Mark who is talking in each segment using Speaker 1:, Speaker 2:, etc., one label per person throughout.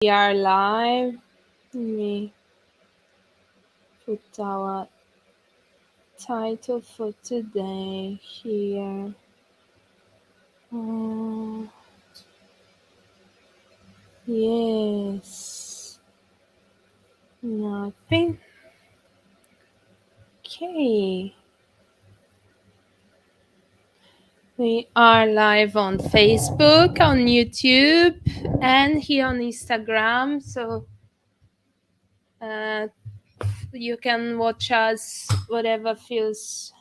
Speaker 1: We are live. Let me put our title for today here. Yes. Nothing. Okay. We are live on Facebook, on YouTube, and here on Instagram. So you can watch us whatever feels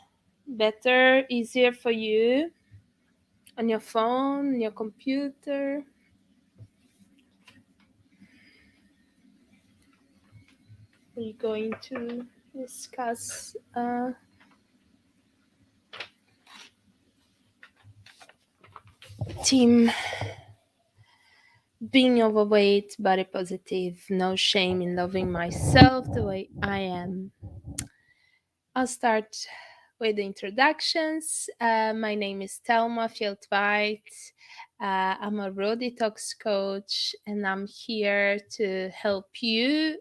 Speaker 1: better, easier for you on your phone, your computer. We're going to discuss team being overweight, body positive, no shame in loving myself the way I am. I'll start with the introductions. My name is Thelma Fieldwhite. I'm a raw detox coach, and I'm here to help you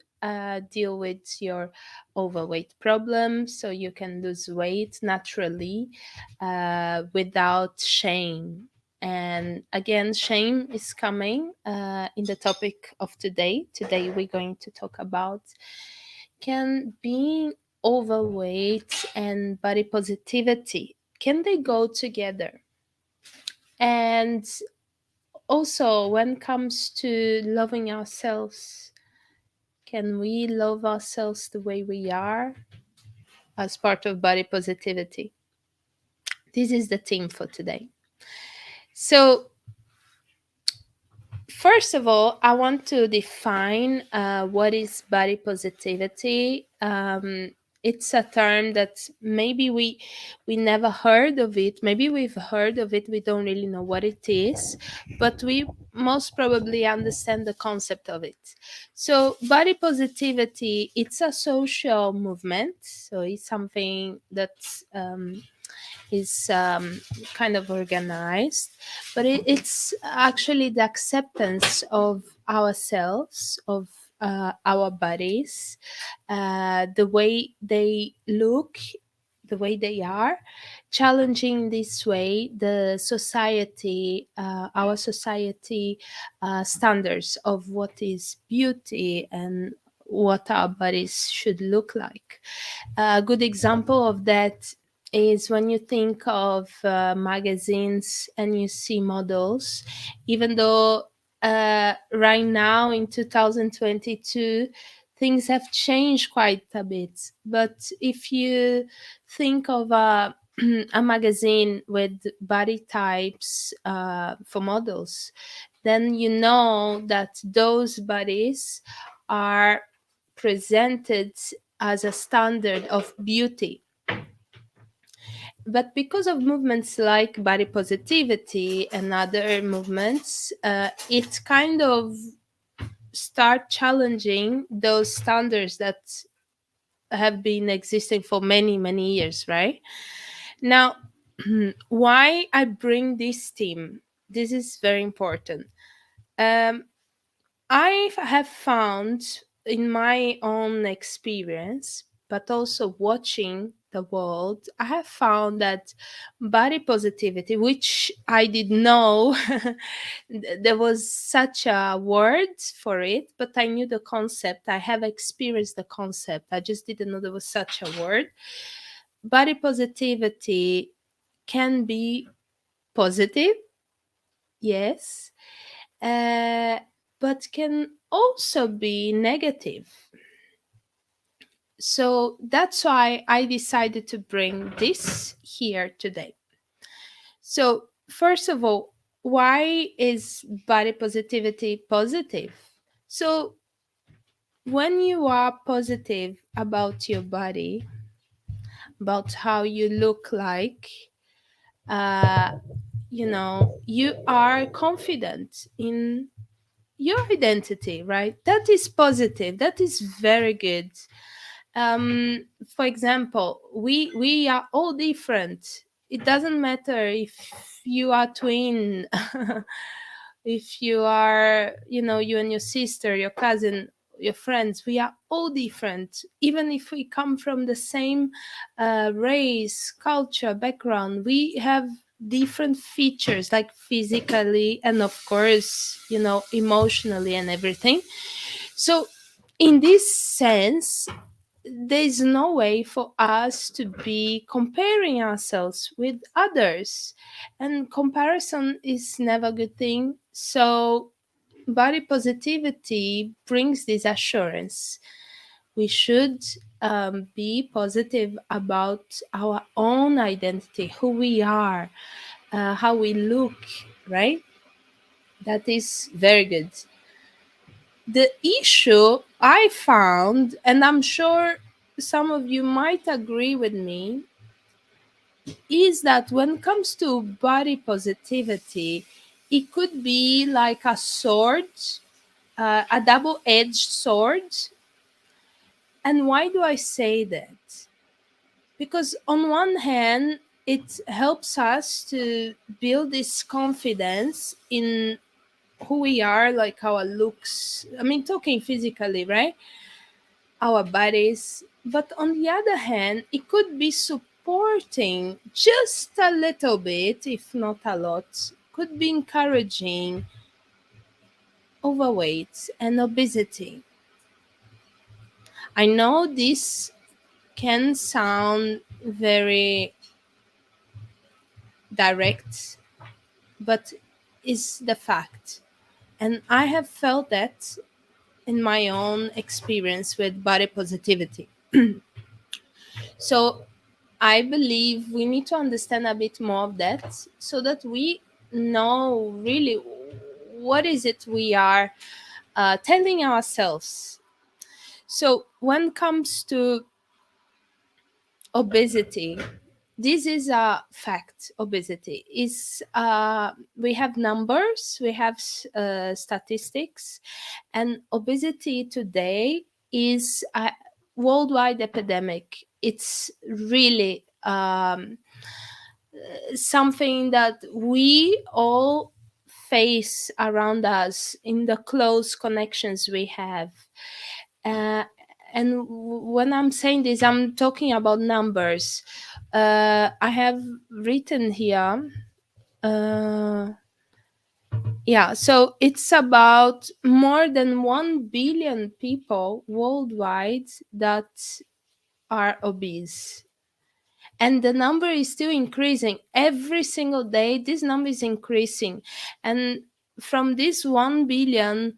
Speaker 1: deal with your overweight problem so you can lose weight naturally without shame. And again, shame is coming in the topic of today. Today, we're going to talk about can being overweight and body positivity can they go together? And also, when it comes to loving ourselves, can we love ourselves the way we are as part of body positivity? This is the theme for today. So, first of all, I want to define what is body positivity. It's a term that maybe we never heard of it. Maybe we've heard of it. We don't really know what it is, but we most probably understand the concept of it. So, body positivity, it's a social movement. So, it's something that is kind of organized, but it's actually the acceptance of ourselves, of our bodies, the way they look, the way they are, challenging this way the society, our society standards of what is beauty and what our bodies should look like. A good example of that is when you think of magazines and you see models, even though right now in 2022 things have changed quite a bit. But if you think of a magazine with body types for models, then you know that those bodies are presented as a standard of beauty. But because of movements like body positivity and other movements, it kind of start challenging those standards that have been existing for many, many years, right? Now, why I bring this theme, this is very important. Um, I have found in my own experience, but also watching the world, I have found that body positivity, which I did know there was such a word for it, but I knew the concept. I have experienced the concept. I just didn't know there was such a word. Body positivity can be positive, yes, uh, but can also be negative. So that's why I decided to bring this here today. So, first of all, why is body positivity positive? So, when you are positive about your body, about how you look like, uh, you are confident in your identity, right? That is positive. That is very good. For example, we are all different. It doesn't matter if you are twin if you are, you and your sister, your cousin, your friends, we are all different. Even if we come from the same race, culture, background, we have different features, like physically and, of course, emotionally and everything. So, in this sense, there's no way for us to be comparing ourselves with others, and comparison is never a good thing. So body positivity brings this assurance. We should be positive about our own identity, who we are, how we look, right? That is very good. The issue I found, and I'm sure some of you might agree with me, is that when it comes to body positivity, it could be like a sword, a double edged sword. And why do I say that? Because, on one hand, it helps us to build this confidence in who we are, like our looks. I mean, talking physically, right? Our bodies. But on the other hand, it could be supporting just a little bit, if not a lot, could be encouraging overweight and obesity. I know this can sound very direct, but is the fact. And I have felt that in my own experience with body positivity. So I believe we need to understand a bit more of that, so that we know really what is it we are telling ourselves. So when it comes to obesity, this is a fact. Obesity is, we have numbers, we have statistics, and obesity today is a worldwide epidemic. It's really something that we all face around us in the close connections we have. Uh, when I'm saying this, I'm talking about numbers. I have written here. Uh, yeah, so it's about more than 1 billion people worldwide that are obese, and the number is still increasing every single day. This number is increasing, and from this 1 billion,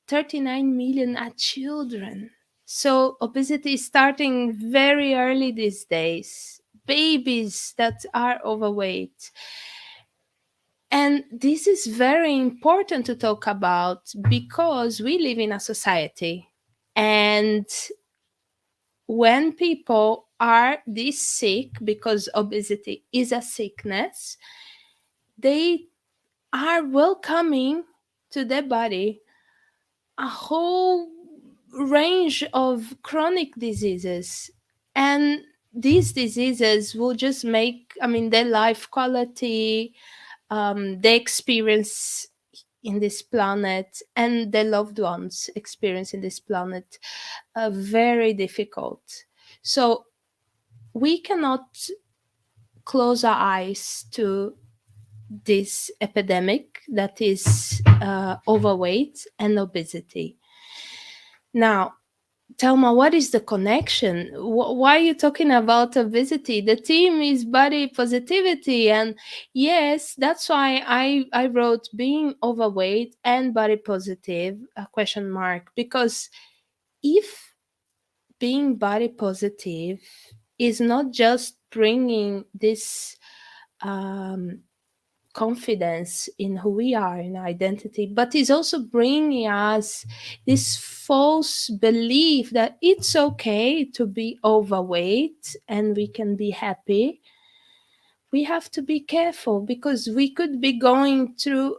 Speaker 1: 39 million are children. So obesity is starting very early these days. Babies that are overweight. And this is very important to talk about, because we live in a society, and when people are this sick, because obesity is a sickness, they are welcoming to their body a whole range of chronic diseases. And these diseases will just make, I mean, their life quality, their experience in this planet, and their loved ones' experience in this planet, very difficult. So we cannot close our eyes to this epidemic that is overweight and obesity. Now, Telma, what is the connection? Why are you talking about obesity? The theme is body positivity, and yes, that's why I wrote being overweight and body positive a question mark, because if being body positive is not just bringing this um, confidence in who we are, in our identity, but is also bringing us this false belief that it's okay to be overweight and we can be happy. We have to be careful, because we could be going through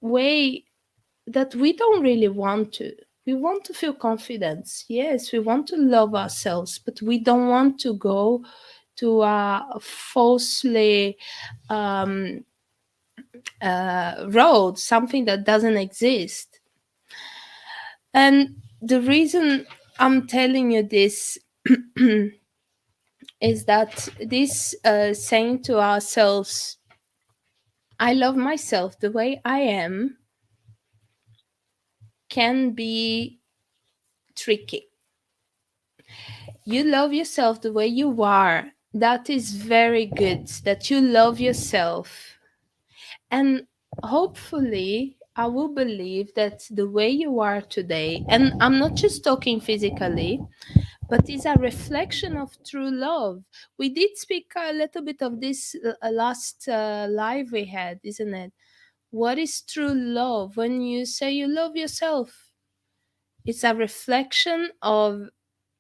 Speaker 1: way that we don't really want to. We want to feel confidence. Yes, we want to love ourselves, but we don't want to go to a falsely um, road, something that doesn't exist. And the reason I'm telling you this is that this saying to ourselves, I love myself the way I am, can be tricky. You love yourself the way you are. That is very good that you love yourself. And hopefully, I will believe that the way you are today, and I'm not just talking physically, but is a reflection of true love. We did speak a little bit of this last live we had, isn't it? What is true love? When you say you love yourself, it's a reflection of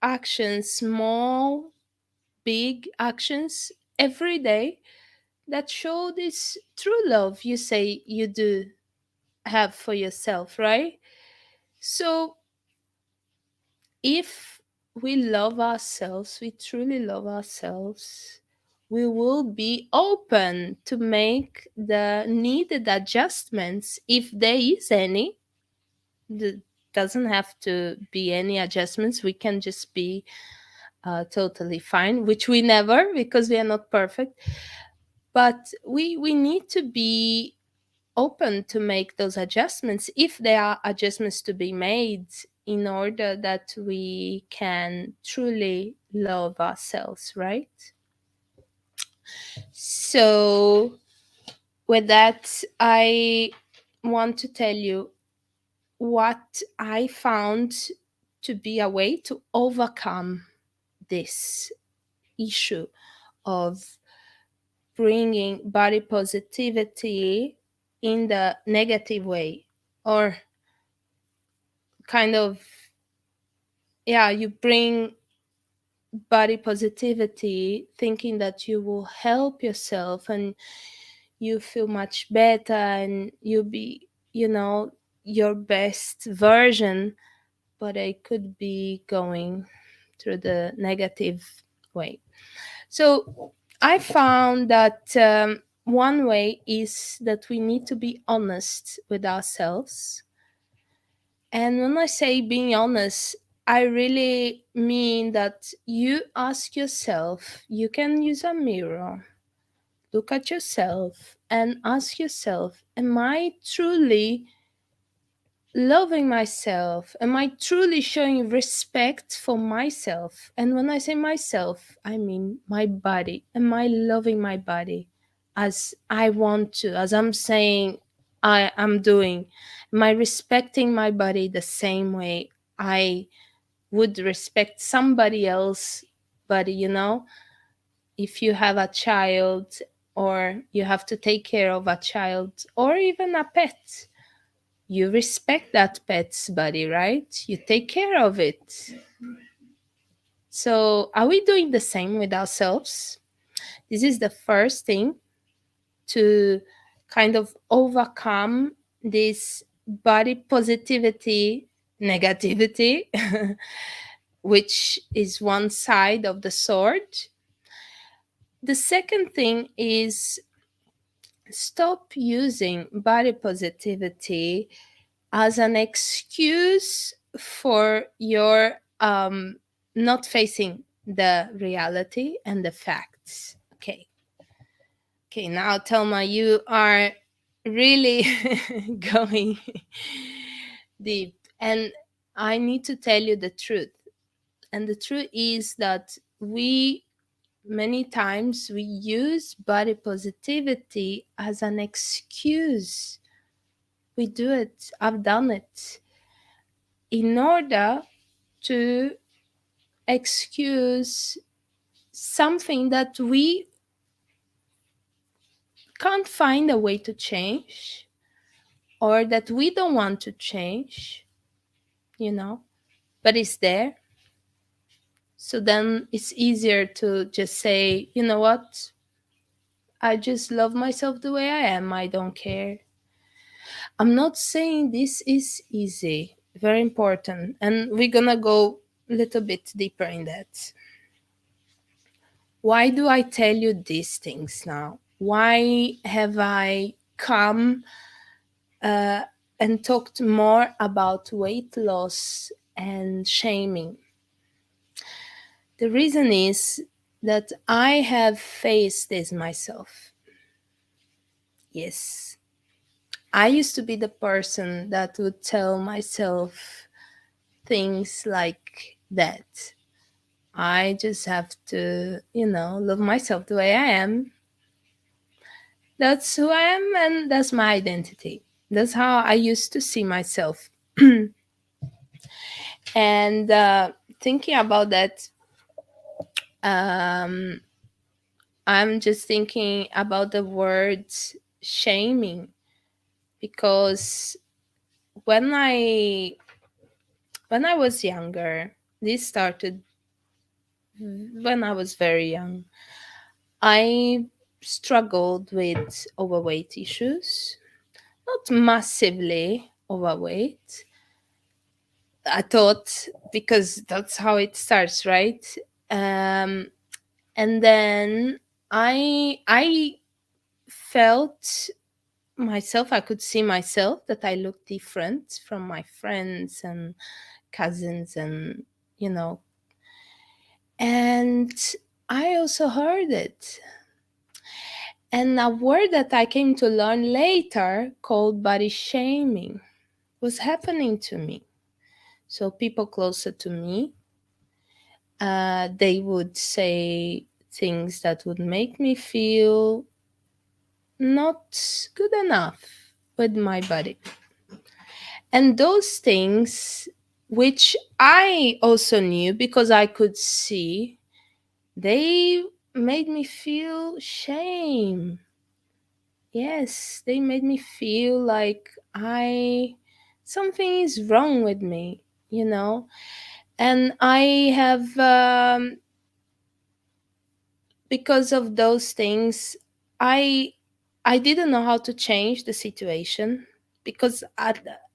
Speaker 1: actions, small, big actions every day that show this true love you say you do have for yourself, right? So if we love ourselves, we truly love ourselves, we will be open to make the needed adjustments if there is any. There doesn't have to be any adjustments. We can just be totally fine, which we never, because we are not perfect. But we need to be open to make those adjustments if there are adjustments to be made in order that we can truly love ourselves, right? So with that, I want to tell you what I found to be a way to overcome this issue of bringing body positivity in the negative way, or kind of, yeah, you bring body positivity thinking that you will help yourself and you feel much better and you'll be, your best version, but it could be going through the negative way. So I found that one way is that we need to be honest with ourselves. And when I say being honest, I really mean that you ask yourself, you can use a mirror, look at yourself, and ask yourself, am I truly loving myself? Am I truly showing respect for myself? And when I say myself, I mean my body. Am I loving my body as I want to, as I'm saying I am doing? Am I respecting my body the same way I would respect somebody else body, if you have a child or you have to take care of a child or even a pet, you respect that pet's body, right? You take care of it. So, are we doing the same with ourselves? This is the first thing to kind of overcome this body positivity negativity, which is one side of the sword. The second thing is stop using body positivity as an excuse for your not facing the reality and the facts. Okay. Okay, now Thelma, you are really going deep. And I need to tell you the truth. And the truth is that many times we use body positivity as an excuse. We do it. I've done it in order to excuse something that we can't find a way to change or that we don't want to change, but it's there. So then it's easier to just say, you know what? I just love myself the way I am. I don't care. I'm not saying this is easy. Very important. And we're going to go a little bit deeper in that. Why do I tell you these things now? Why have I come uh, and talked more about weight loss and shaming. The reason is that I have faced this myself. Yes. I used to be the person that would tell myself things like that. I just have to, love myself the way I am. That's who I am, and that's my identity. That's how I used to see myself. And thinking about that, um, I'm just thinking about the word shaming, because when I when I was younger, this started when I was very young. I struggled with overweight issues, not massively overweight. I thought, because that's how it starts, right? Um, and then I felt myself. I could see myself that I looked different from my friends and cousins, and you know, and I also heard it. And a word that I came to learn later called body shaming was happening to me. So people closer to me, they would say things that would make me feel not good enough with my body. And those things, which I also knew because I could see, they made me feel shame. Yes, they made me feel like I something is wrong with me, you know. And I have because of those things, I I didn't know how to change the situation, because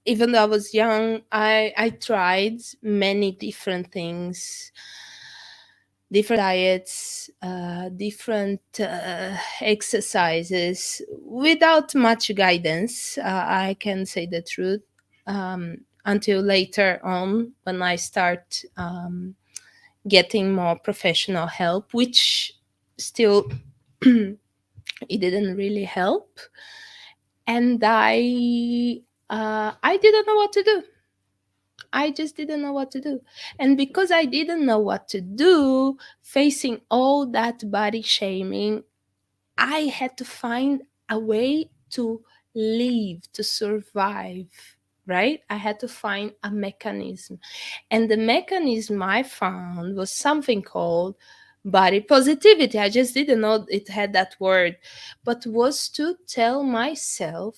Speaker 1: even though I was young, I tried many different things, different diets, different exercises, without much guidance. I can say the truth. Until later on, when I start getting more professional help, which still it didn't really help, and I didn't know what to do. I just didn't know what to do. And because I didn't know what to do, facing all that body shaming, I had to find a way to live, to survive, right? I had to find a mechanism. And the mechanism I found was something called body positivity. I just didn't know it had that word, but was to tell myself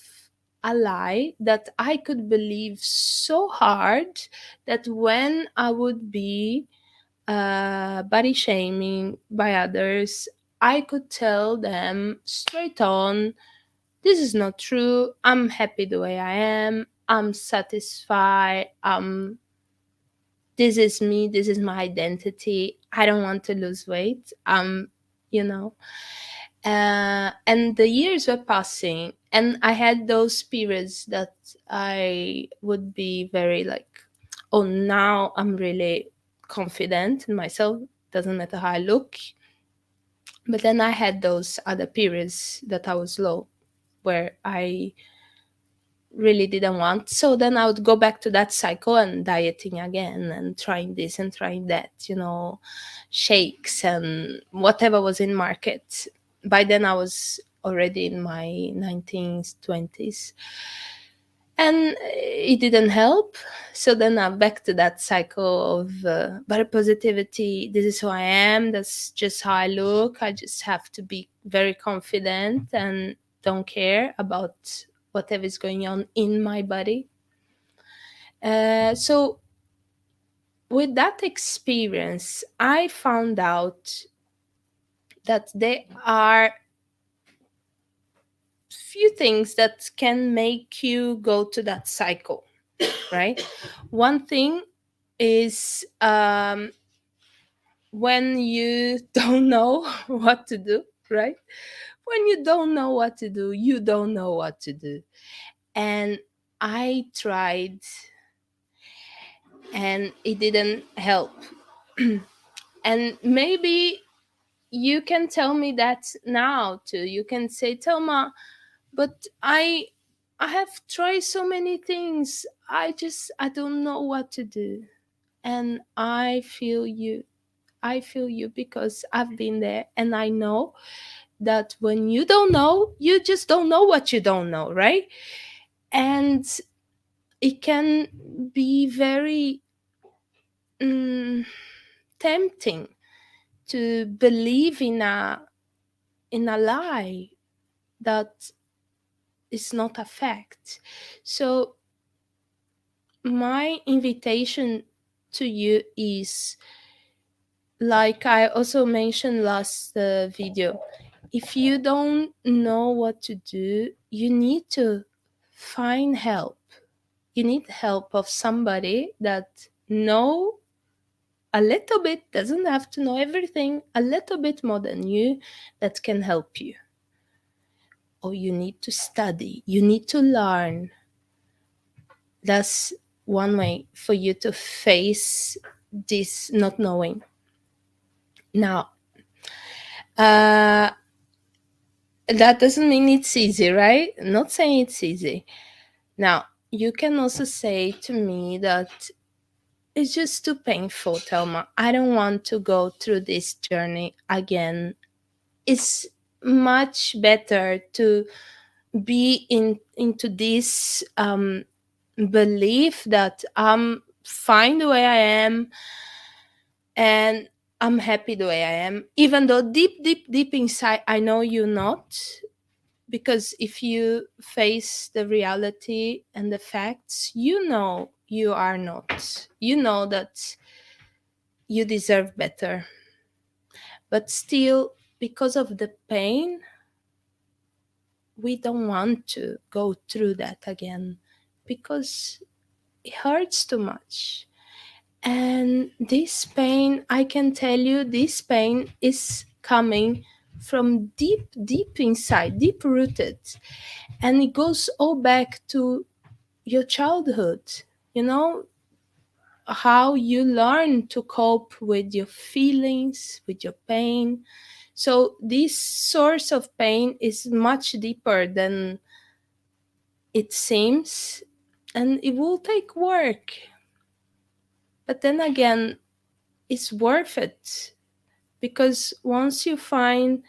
Speaker 1: a lie that I could believe so hard that when I would be body shaming by others, I could tell them straight on, this is not true. I'm happy the way I am. I'm satisfied. This is me. This is my identity. I don't want to lose weight. You know. And the years were passing, and I had those periods that I would be very like, oh, now I'm really confident in myself. Doesn't matter how I look. But then I had those other periods that I was low, where I really didn't want. So then I would go back to that cycle and dieting again and trying this and trying that, shakes and whatever was in market. By then I was already in my 19s, 20s. And it didn't help. So then I'm back to that cycle of body positivity. This is who I am. That's just how I look. I just have to be very confident and don't care about whatever is going on in my body. So with that experience, I found out that there are few things that can make you go to that cycle, right? One thing is when you don't know what to do, right? When you don't know what to do, you don't know what to do. And I tried, and it didn't help. And maybe you can tell me that now too. You can say, Thelma, but I have tried so many things. I don't know what to do. And I feel you. I feel you because I've been there, and I know that when you don't know, you just don't know what you don't know, right? And it can be very mm, tempting to believe in a lie that is not a fact. So my invitation to you is, like I also mentioned last video, if you don't know what to do, you need to find help. You need help of somebody that know a little bit, doesn't have to know everything, a little bit more than you, that can help you. Or you need to study, you need to learn. That's one way for you to face this not knowing. Now, uh, that doesn't mean it's easy, right? Not saying it's easy. Now, you can also say to me that it's just too painful, Thelma. I don't want to go through this journey again. It's much better to be into this belief that I'm fine the way I am, and I'm happy the way I am, even though deep, deep, deep inside I know you're not. Because if you face the reality and the facts, you know you are not. You know that you deserve better. But still, because of the pain, we don't want to go through that again because it hurts too much. And this pain, I can tell you, this pain is coming from deep, deep inside, deep rooted. And it goes all back to your childhood, you know, how you learn to cope with your feelings, with your pain. So, this source of pain is much deeper than it seems, and it will take work. But then again, it's worth it, because once you find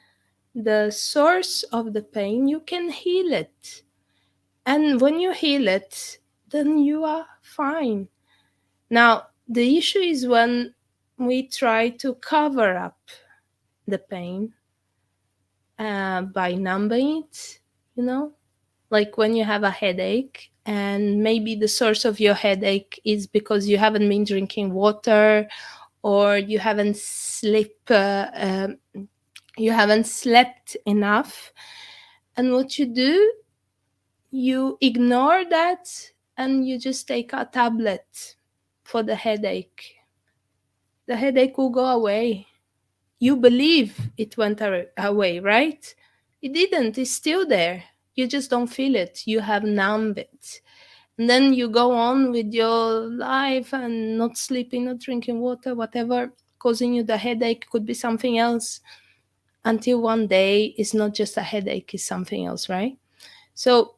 Speaker 1: the source of the pain, you can heal it. And when you heal it, then you are fine. Now, the issue is when we try to cover up the pain by numbing it, you know? Like when you have a headache, and maybe the source of your headache is because you haven't been drinking water, or you haven't slept enough. And what you do, you ignore that, and you just take a tablet for the headache. The headache will go away. You believe it went away, right? It didn't. It's still there. You just don't feel it. You have numbed it. And then you go on with your life and not sleeping, not drinking water, whatever causing you the headache could be something else, until one day it's not just a headache, it's something else, right? So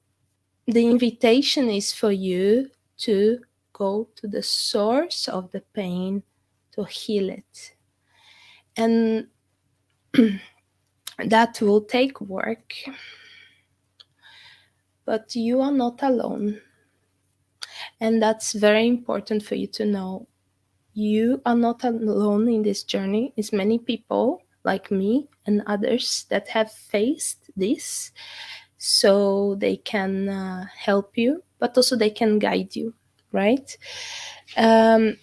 Speaker 1: the invitation is for you to go to the source of the pain, to heal it. And that will take work, but you are not alone. And that's very important for you to know. You are not alone in this journey. It's many people like me and others that have faced this, so they can help you, but also they can guide you, right? Um,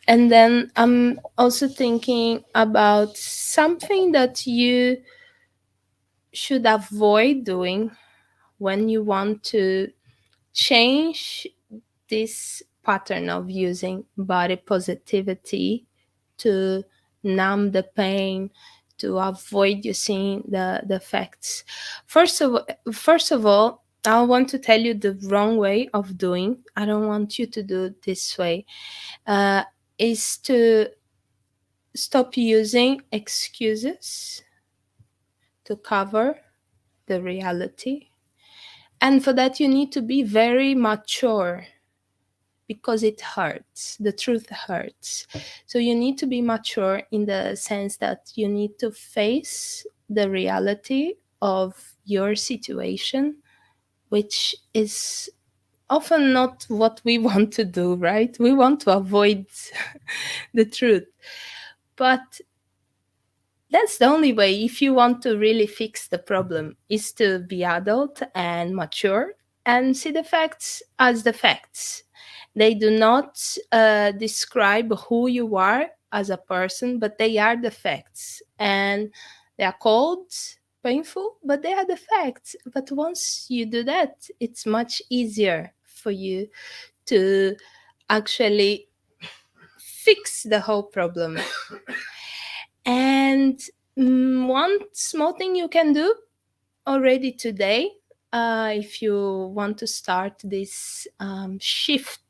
Speaker 1: and then I'm also thinking about something that you should avoid doing when you want to change this pattern of using body positivity to numb the pain, to avoid you seeing the facts. First of all, I want to tell you the wrong way of doing. I don't want you to do this way. Uh, is to stop using excuses to cover the reality. And for that, you need to be very mature because it hurts. The truth hurts. So you need to be mature in the sense that you need to face the reality of your situation, which is often not what we want to do, right? We want to avoid the truth. But that's the only way if you want to really fix the problem is to be adult and mature and see the facts as the facts. They do not describe who you are as a person, but they are the facts, and they are cold, painful, but they are the facts. But once you do that, it's much easier for you to actually fix the whole problem. And one small thing you can do already today, if you want to start this shift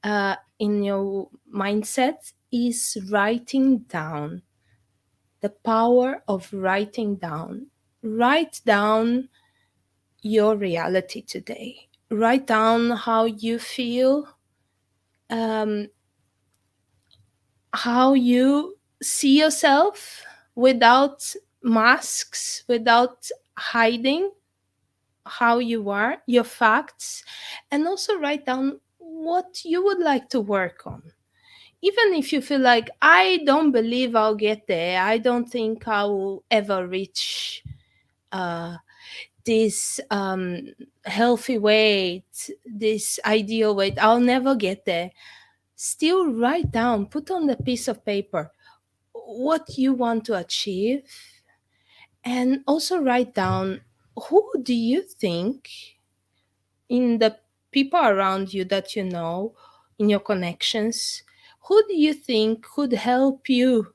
Speaker 1: in your mindset, is writing down. The power of writing down. Write down your reality today. Write down how you feel, um, how you see yourself without masks, without hiding how you are, your facts, and also write down what you would like to work on. Even if you feel like, I don't believe I'll get there, I don't think I will ever reach uh, this healthy weight, this ideal weight, I'll never get there. Still write down, put on the piece of paper what you want to achieve, and also write down who do you think in the people around you that you know, in your connections, who do you think could help you?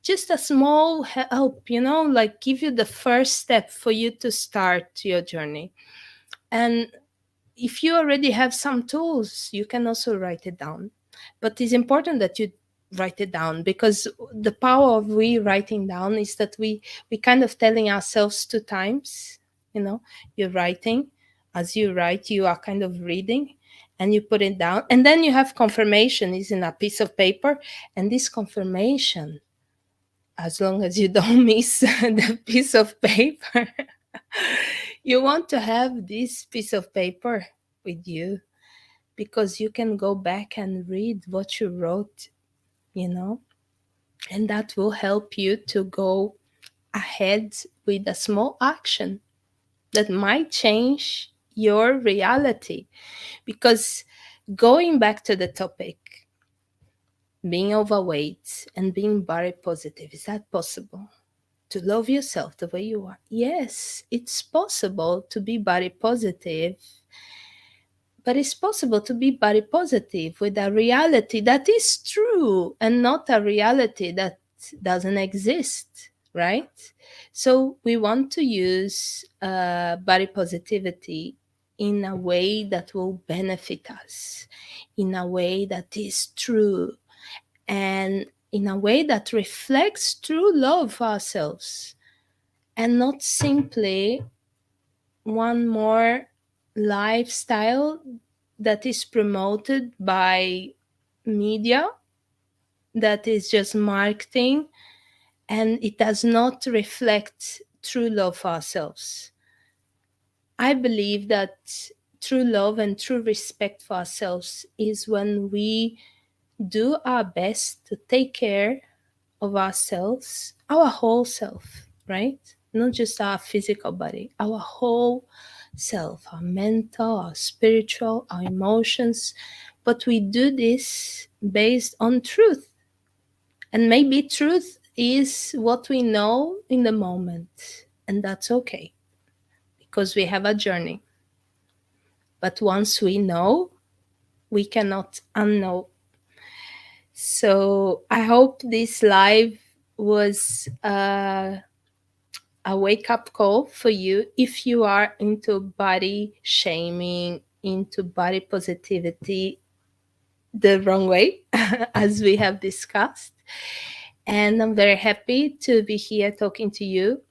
Speaker 1: Just a small help, like give you the first step for you to start your journey. And if you already have some tools, you can also write it down. But it's important that you write it down, because the power of we writing down is that we kind of telling ourselves two times. You're writing. As you write, you are kind of reading, and you put it down, and then you have confirmation is in a piece of paper. And this confirmation, as long as you don't miss the piece of paper, you want to have this piece of paper with you, because you can go back and read what you wrote, you know, and that will help you to go ahead with a small action that might change your reality. Because going back to the topic, being overweight and being body positive, is that possible? To love yourself the way you are? Yes, it's possible to be body positive. But it's possible to be body positive with a reality that is true and not a reality that doesn't exist, right? So we want to use body positivity in a way that will benefit us, in a way that is true, and in a way that reflects true love for ourselves, and not simply one more lifestyle that is promoted by media, that is just marketing, and it does not reflect true love for ourselves. I believe that true love and true respect for ourselves is when we do our best to take care of ourselves, our whole self, right? Not just our physical body, our whole self, our mental, our spiritual, our emotions. But we do this based on truth. And maybe truth is what we know in the moment. And that's okay, because we have a journey. But once we know, we cannot unknow. So I hope this live was a wake up call for you if you are into body shaming, into body positivity the wrong way, as we have discussed. And I'm very happy to be here talking to you.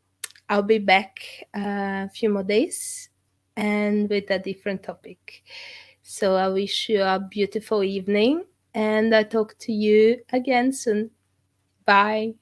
Speaker 1: I'll be back a few more days and with a different topic. So I wish you a beautiful evening and I talk to you again soon. Bye.